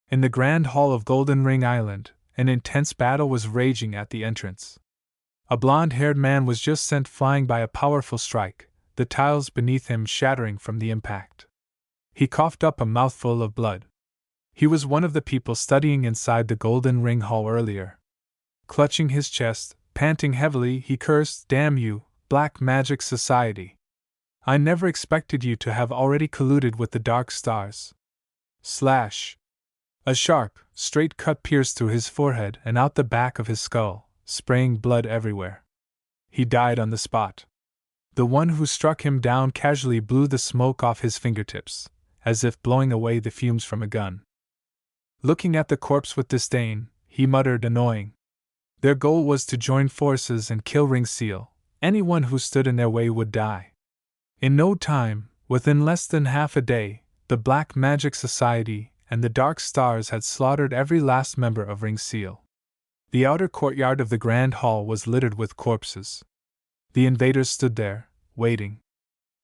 In the Grand Hall of Golden Ring Island, an intense battle was raging at the entrance. A blonde-haired man was just sent flying by a powerful strike, the tiles beneath him shattering from the impact. He coughed up a mouthful of blood. He was one of the people studying inside the Golden Ring Hall earlier. Clutching his chest, panting heavily, he cursed, "Damn you, Black Magic Society! I never expected you to have already colluded with the Dark Stars." Slash! A sharp, straight cut pierced through his forehead and out the back of his skull, spraying blood everywhere. He died on the spot. The one who struck him down casually blew the smoke off his fingertips, as if blowing away the fumes from a gun. Looking at the corpse with disdain, he muttered, "Annoying." Their goal was to join forces and kill Ring Seal. Anyone who stood in their way would die. In no time, within less than half a day, the Black Magic Society and the Dark Stars had slaughtered every last member of Ring Seal. The outer courtyard of the Grand Hall was littered with corpses. The invaders stood there, waiting.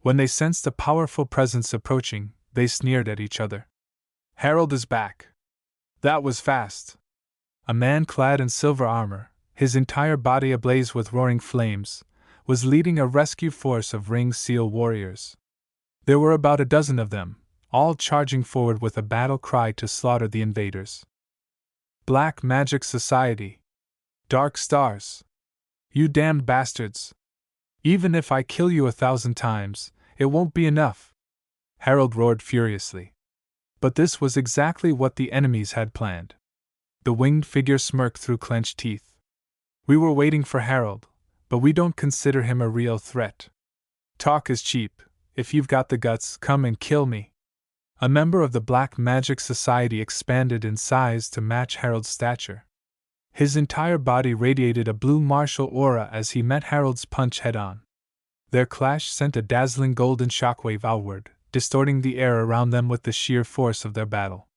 When they sensed a powerful presence approaching, they sneered at each other. "Harold is back." That was fast. A man clad in silver armor, his entire body ablaze with roaring flames, was leading a rescue force of Ring Seal warriors. There were about a dozen of them, all charging forward with a battle cry to slaughter the invaders. "Black Magic Society! Dark Stars! You damned bastards! Even if I kill you 1,000 times, it won't be enough!" Harold roared furiously. But this was exactly what the enemies had planned. The winged figure smirked through clenched teeth. "We were waiting for Harold, but we don't consider him a real threat. Talk is cheap. If you've got the guts, come and kill me." A member of the Black Magic Society expanded in size to match Harold's stature. His entire body radiated a blue martial aura as he met Harold's punch head-on. Their clash sent a dazzling golden shockwave outward, distorting the air around them with the sheer force of their battle.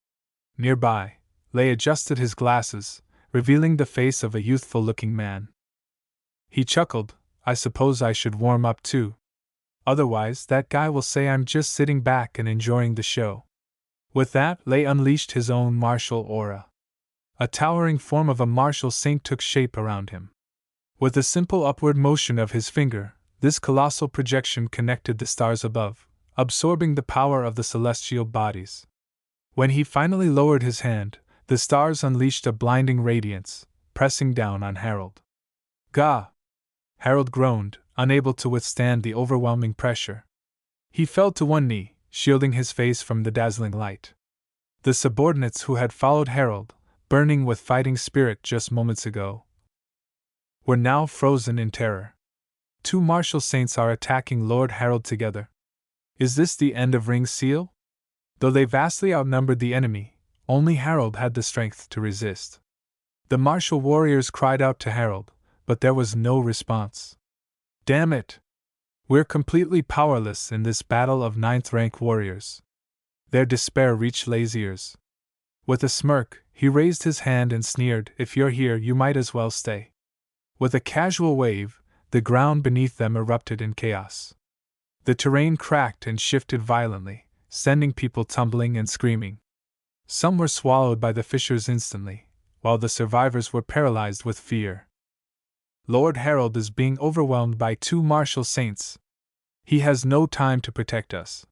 Nearby, Lay adjusted his glasses, revealing the face of a youthful-looking man. He chuckled, "I suppose I should warm up too. Otherwise, that guy will say I'm just sitting back and enjoying the show." With that, Lay unleashed his own martial aura. A towering form of a martial saint took shape around him. With a simple upward motion of his finger, this colossal projection connected the stars above, absorbing the power of the celestial bodies. When he finally lowered his hand, the stars unleashed a blinding radiance, pressing down on Harold. "Gah!" Harold groaned, unable to withstand the overwhelming pressure. He fell to one knee, shielding his face from the dazzling light. The subordinates who had followed Harold, burning with fighting spirit just moments ago, were now frozen in terror. Two martial saints are attacking Lord Harold together. Is this the end of Ring Seal? Though they vastly outnumbered the enemy, only Harold had the strength to resist. The martial warriors cried out to Harold, but there was no response. "Damn it! We're completely powerless in this battle of 9th-rank warriors." Their despair reached Lay's ears. With a smirk, he raised his hand and sneered, "If you're here, you might as well stay." With a casual wave, the ground beneath them erupted in chaos. The terrain cracked and shifted violently, sending people tumbling and screaming. Some were swallowed by the fissures instantly, while the survivors were paralyzed with fear. "Lord Harold is being overwhelmed by two martial saints. He has no time to protect us.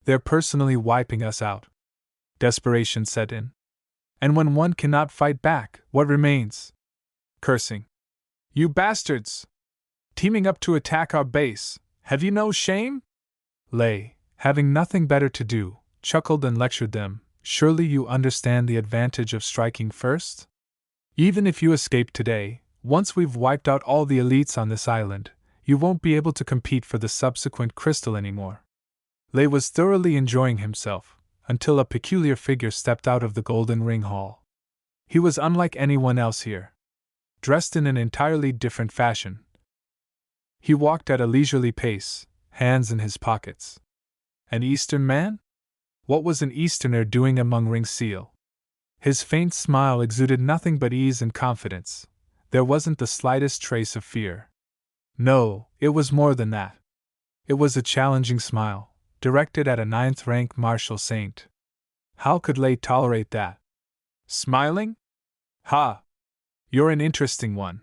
They're personally wiping us out." Desperation set in. And when one cannot fight back, what remains? Cursing. "You bastards! Teaming up to attack our base, have you no shame?" Lay, having nothing better to do, chuckled and lectured them. "Surely you understand the advantage of striking first? Even if you escape today, once we've wiped out all the elites on this island, you won't be able to compete for the subsequent crystal anymore." Lay was thoroughly enjoying himself, until a peculiar figure stepped out of the Golden Ring Hall. He was unlike anyone else here. Dressed in an entirely different fashion, he walked at a leisurely pace, hands in his pockets. An Eastern man? What was an Easterner doing among Ring Seal? His faint smile exuded nothing but ease and confidence. There wasn't the slightest trace of fear. No, it was more than that. It was a challenging smile, directed at a 9th-rank martial saint. How could Lay tolerate that? Smiling? Ha! You're an interesting one.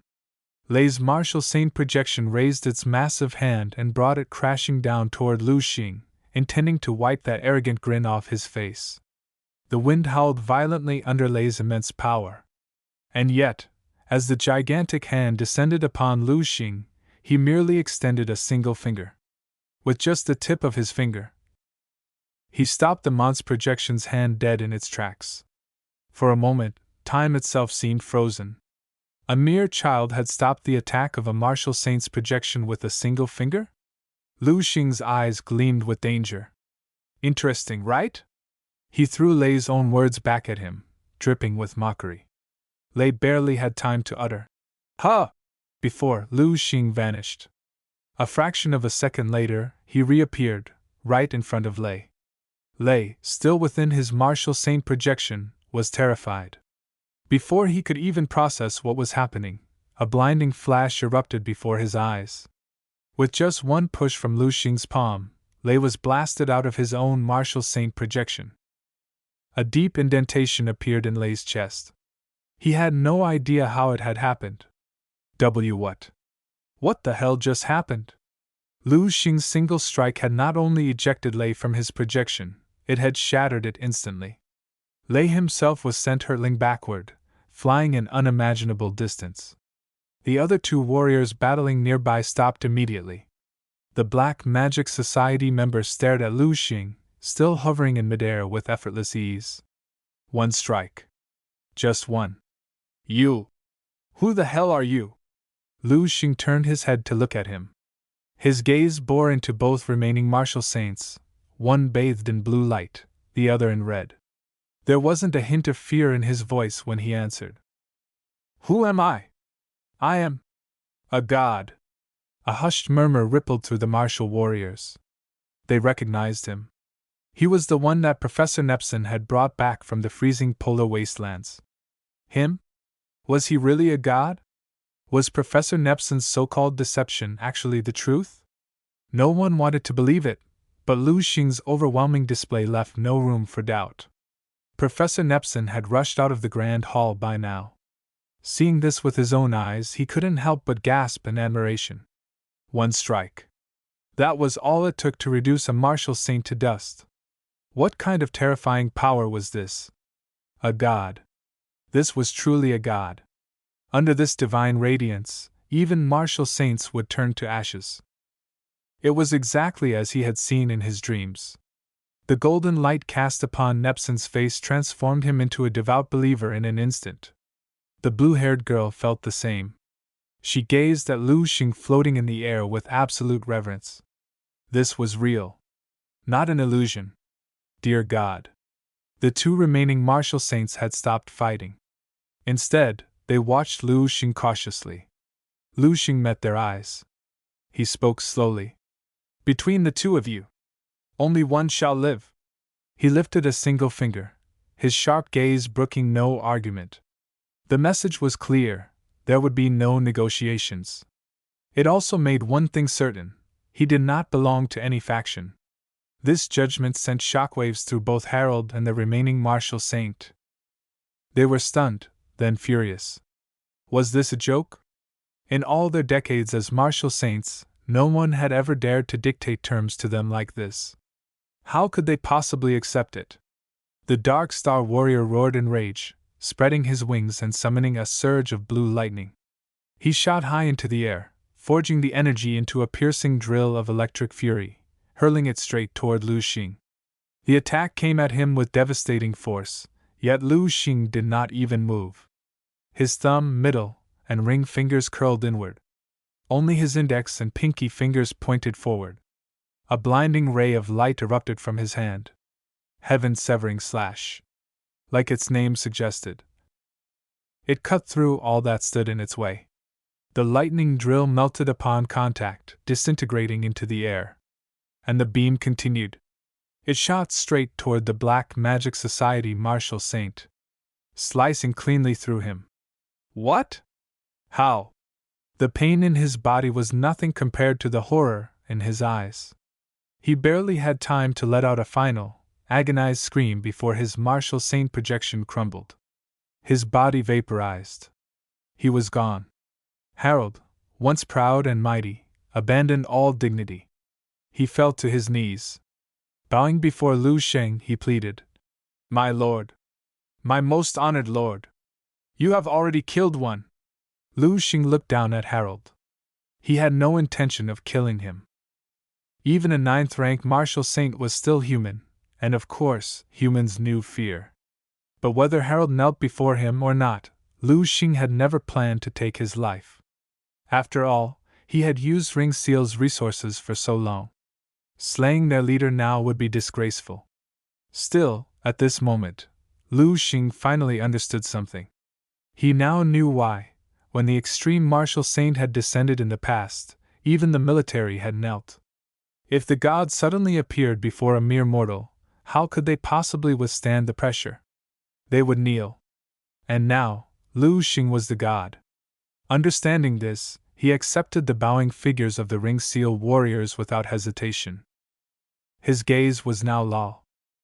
Lei's martial saint projection raised its massive hand and brought it crashing down toward Luusing, intending to wipe that arrogant grin off his face. The wind howled violently under Lei's immense power. And yet, as the gigantic hand descended upon Luusing, he merely extended a single finger. With just the tip of his finger, he stopped the monster projection's hand dead in its tracks. For a moment, time itself seemed frozen. A mere child had stopped the attack of a martial saint's projection with a single finger? Luusing's eyes gleamed with danger. Interesting, right? He threw Lei's own words back at him, dripping with mockery. Lei barely had time to utter, "Huh!" before Luusing vanished. A fraction of a second later, he reappeared, right in front of Lei. Lei, still within his martial saint projection, was terrified. Before he could even process what was happening, a blinding flash erupted before his eyes. With just one push from Luusing's palm, Lei was blasted out of his own martial saint projection. A deep indentation appeared in Lei's chest. He had no idea how it had happened. What? What the hell just happened? Luusing's single strike had not only ejected Lei from his projection, it had shattered it instantly. Lei himself was sent hurtling backward, flying an unimaginable distance. The other two warriors battling nearby stopped immediately. The Black Magic Society members stared at Luusing, still hovering in midair with effortless ease. One strike. Just one. You! Who the hell are you? Luusing turned his head to look at him. His gaze bore into both remaining martial saints, one bathed in blue light, the other in red. There wasn't a hint of fear in his voice when he answered. Who am I? I am a god. A hushed murmur rippled through the martial warriors. They recognized him. He was the one that Professor Nepson had brought back from the freezing polar wastelands. Him? Was he really a god? Was Professor Nepson's so-called deception actually the truth? No one wanted to believe it, but Luusing's overwhelming display left no room for doubt. Professor Nepson had rushed out of the grand hall by now. Seeing this with his own eyes, he couldn't help but gasp in admiration. One strike. That was all it took to reduce a martial saint to dust. What kind of terrifying power was this? A god. This was truly a god. Under this divine radiance, even martial saints would turn to ashes. It was exactly as he had seen in his dreams. The golden light cast upon Nepson's face transformed him into a devout believer in an instant. The blue-haired girl felt the same. She gazed at Luusing floating in the air with absolute reverence. This was real. Not an illusion. Dear God. The two remaining martial saints had stopped fighting. Instead, they watched Luusing cautiously. Luusing met their eyes. He spoke slowly. Between the two of you, only one shall live. He lifted a single finger, his sharp gaze brooking no argument. The message was clear, there would be no negotiations. It also made one thing certain, he did not belong to any faction. This judgment sent shockwaves through both Harold and the remaining martial saint. They were stunned, then furious. Was this a joke? In all their decades as martial saints, no one had ever dared to dictate terms to them like this. How could they possibly accept it? The Dark Star Warrior roared in rage, spreading his wings and summoning a surge of blue lightning. He shot high into the air, forging the energy into a piercing drill of electric fury, hurling it straight toward Luusing. The attack came at him with devastating force, yet Luusing did not even move. His thumb, middle, and ring fingers curled inward. Only his index and pinky fingers pointed forward. A blinding ray of light erupted from his hand. Heaven-severing slash. Like its name suggested. It cut through all that stood in its way. The lightning drill melted upon contact, disintegrating into the air. And the beam continued. It shot straight toward the Black Magic Society martial saint, slicing cleanly through him. What? How? The pain in his body was nothing compared to the horror in his eyes. He barely had time to let out a final, agonized scream before his martial saint projection crumbled. His body vaporized. He was gone. Harold, once proud and mighty, abandoned all dignity. He fell to his knees. Bowing before Luusing, he pleaded, "My lord! My most honored lord! You have already killed one!" Luusing looked down at Harold. He had no intention of killing him. Even a ninth-rank martial saint was still human, and of course, humans knew fear. But whether Harold knelt before him or not, Luusing had never planned to take his life. After all, he had used Ring Seal's resources for so long. Slaying their leader now would be disgraceful. Still, at this moment, Luusing finally understood something. He now knew why, when the extreme martial saint had descended in the past, even the military had knelt. If the gods suddenly appeared before a mere mortal, how could they possibly withstand the pressure? They would kneel. And now, Luusing was the god. Understanding this, he accepted the bowing figures of the Ring Seal warriors without hesitation. His gaze was now low.